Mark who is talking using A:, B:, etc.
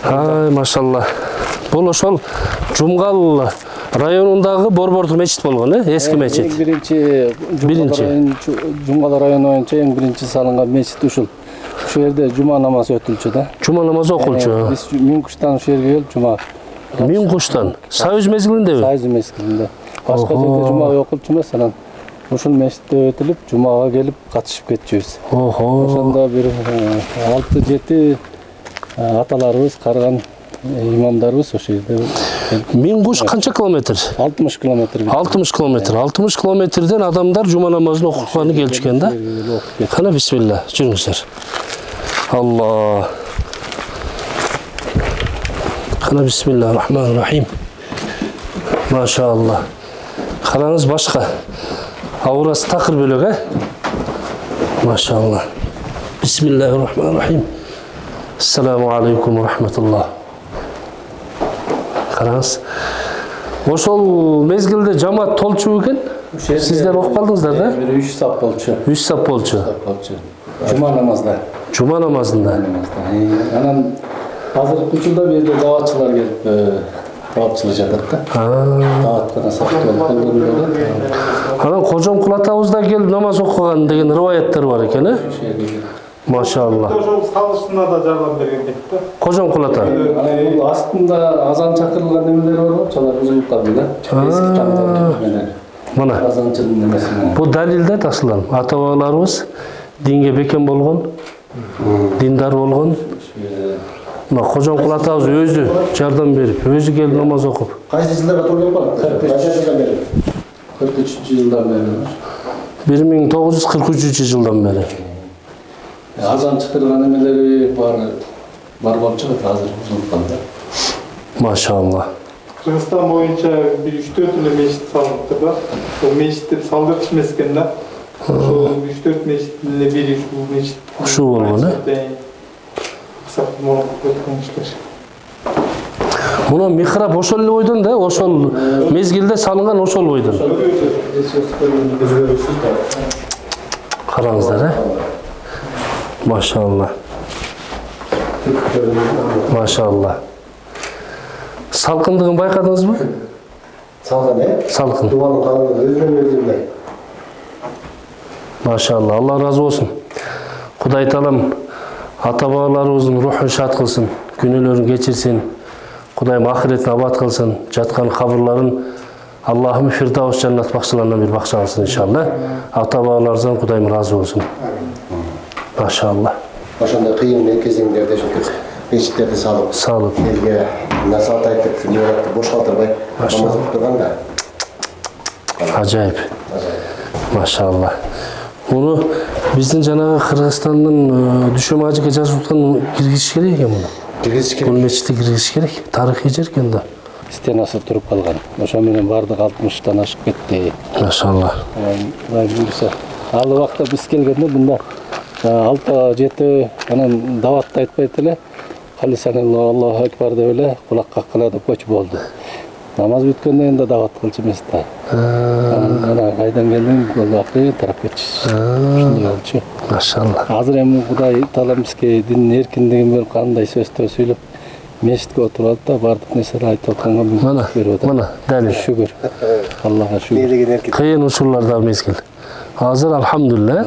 A: Ай, машалла. Бұл ошол Жумгал районундагы Борбордук мечит болгон, эски мечит.
B: Биринчи Жумгал району боюнча эң биринчи салынган мечит ушул. Ушул жерде жума намазы өтүлчү да.
A: Жума намазы окулчу.
B: Биз Миңкуштан ушул жерге келип жума.
A: Миңкуштан. Союз мезгилиндеби?
B: Союз мезгилинде. Башка жерде жума окулчу эмес, анан ушул мечитте өтүлүп жумага келип катышып кетчүбүз. Ошондо бир 6-7 аталарыбыз карган имамдарыбыз ошол жерде.
A: Миңкуш канча километр?
B: 60 километр.
A: 60 километр. 60 километрден адамдар жума намазын окуганы келишкен да? Кана бисмилла, жүрүңүздөр. Алла. Кана бисмилла рахман рахим. Машалла. Караңыз башка. Аурасы такыр бөлөк, Машалла. Бисмиллахир рахманир рахим. Ассаламу алейкум рахматуллах. Караңыз. Ошол мезгилде жамаат толчу экен. Сиздер окуп калдыңыздар да?
B: 3 сап болчу.
A: 3 сап болчу.
B: Жума намазда.
A: Жума намазында.
B: Анан азыркы учурда бу жерде даватчылар келип даватчылык жатат да. Даваткана сактап алып.
A: Анан Кожомкул атабыз да келип намаз окуган деген риваяттар бар экен, Машалла.
C: Ошол салышына да жардам берген дейт да.
A: Кожомкул ата.
B: Бул астында азан чакырылган немелер бар го, чалар узунтады да. Эски таңдар менен.
A: Мына.
B: Азанчынын немеси менен.
A: Бул далилде ташлан. Ата-бабаларыбыз динге бекем болгон, диндар болгон. Мына Кожомкул атабыз өзү жардам берип, өзү келип намаз окуп.
B: Кайсы жылдарга турган бар? 43-жылдан бери.
A: 1943 жылдан бери.
B: Азан чакырган немелери бар болуп чыгат азыр узунтканда.
A: Машалла.
C: Кыргызстан боюнча бир 3-4 эле мечит салыныпты да. Ошол мечитти салдырчу эмес экен да. Ошол 3-4 мечиттин эле бири ушул мечит.
A: Ушул болгон, Муну михраб ошол эле бойдон да, ошол мезгилде салынган ошол бойдон. Караңыздар, Машалла. Машалла. Салкындыгын байкадыңызбы?
B: Салкын,
A: Салкын.
B: Дубанын калыгы өзүнөн-өзү.
A: Машалла, Алла разы болсун. Кудай таалам ата-бабаларыбыздын рухун шат кылсын, күнөөлөрүн кечирсин. Кудайым ахиретин абад кылсын, жаткан кабырларын Аллахым Фирдаус жаннат бакчаларынан бир бакча кылсын иншалла. Ата-бабаларыбыздан Кудайым разы болсун. Машалла.
B: Ошондой кыйын кезеңдерде ушинтип мечиттерди салып, элге насаат айтып, жиберипти, бош калтырбай намаз окуп турган да.
A: Ажайып. Машалла. Муну биздин жанагы Кыргызстандын Дүшөм ажыга жазып аткан киргизиш керек экен муну.
B: Киргизиш керек.
A: Бул мечитти киргизиш керек. Тарыхый жер экен да.
B: Стенасы туруп калган. Ошо менен бардык 60-тан ашып кетти.
A: Машалла.
B: Кудай буйруса. Ал убакта биз келгенде мында 6-7 анан даватты айтпайт эле. Халисанеллаху Аллаху акбар деп эле кулак каккана деп койчу болду. Намаз бүткөндөн эми дават кылчу эмес да. Анан кайдан келдиң? Аллахты тарап кетчү. Ошондой болчу.
A: Машалла.
B: Азыр эми Кудай таалам бизге дин эркиндиги менен кандай сөздөр сүйлөп мечитке отуруп да бардык нерсени айтып атканга мүмкүнчүлүк берип атат.
A: Мына далил.
B: Шүгүр. Аллага шүгүр.
A: Кыйын учурларда мезгил. Азыр алхамдулилlah.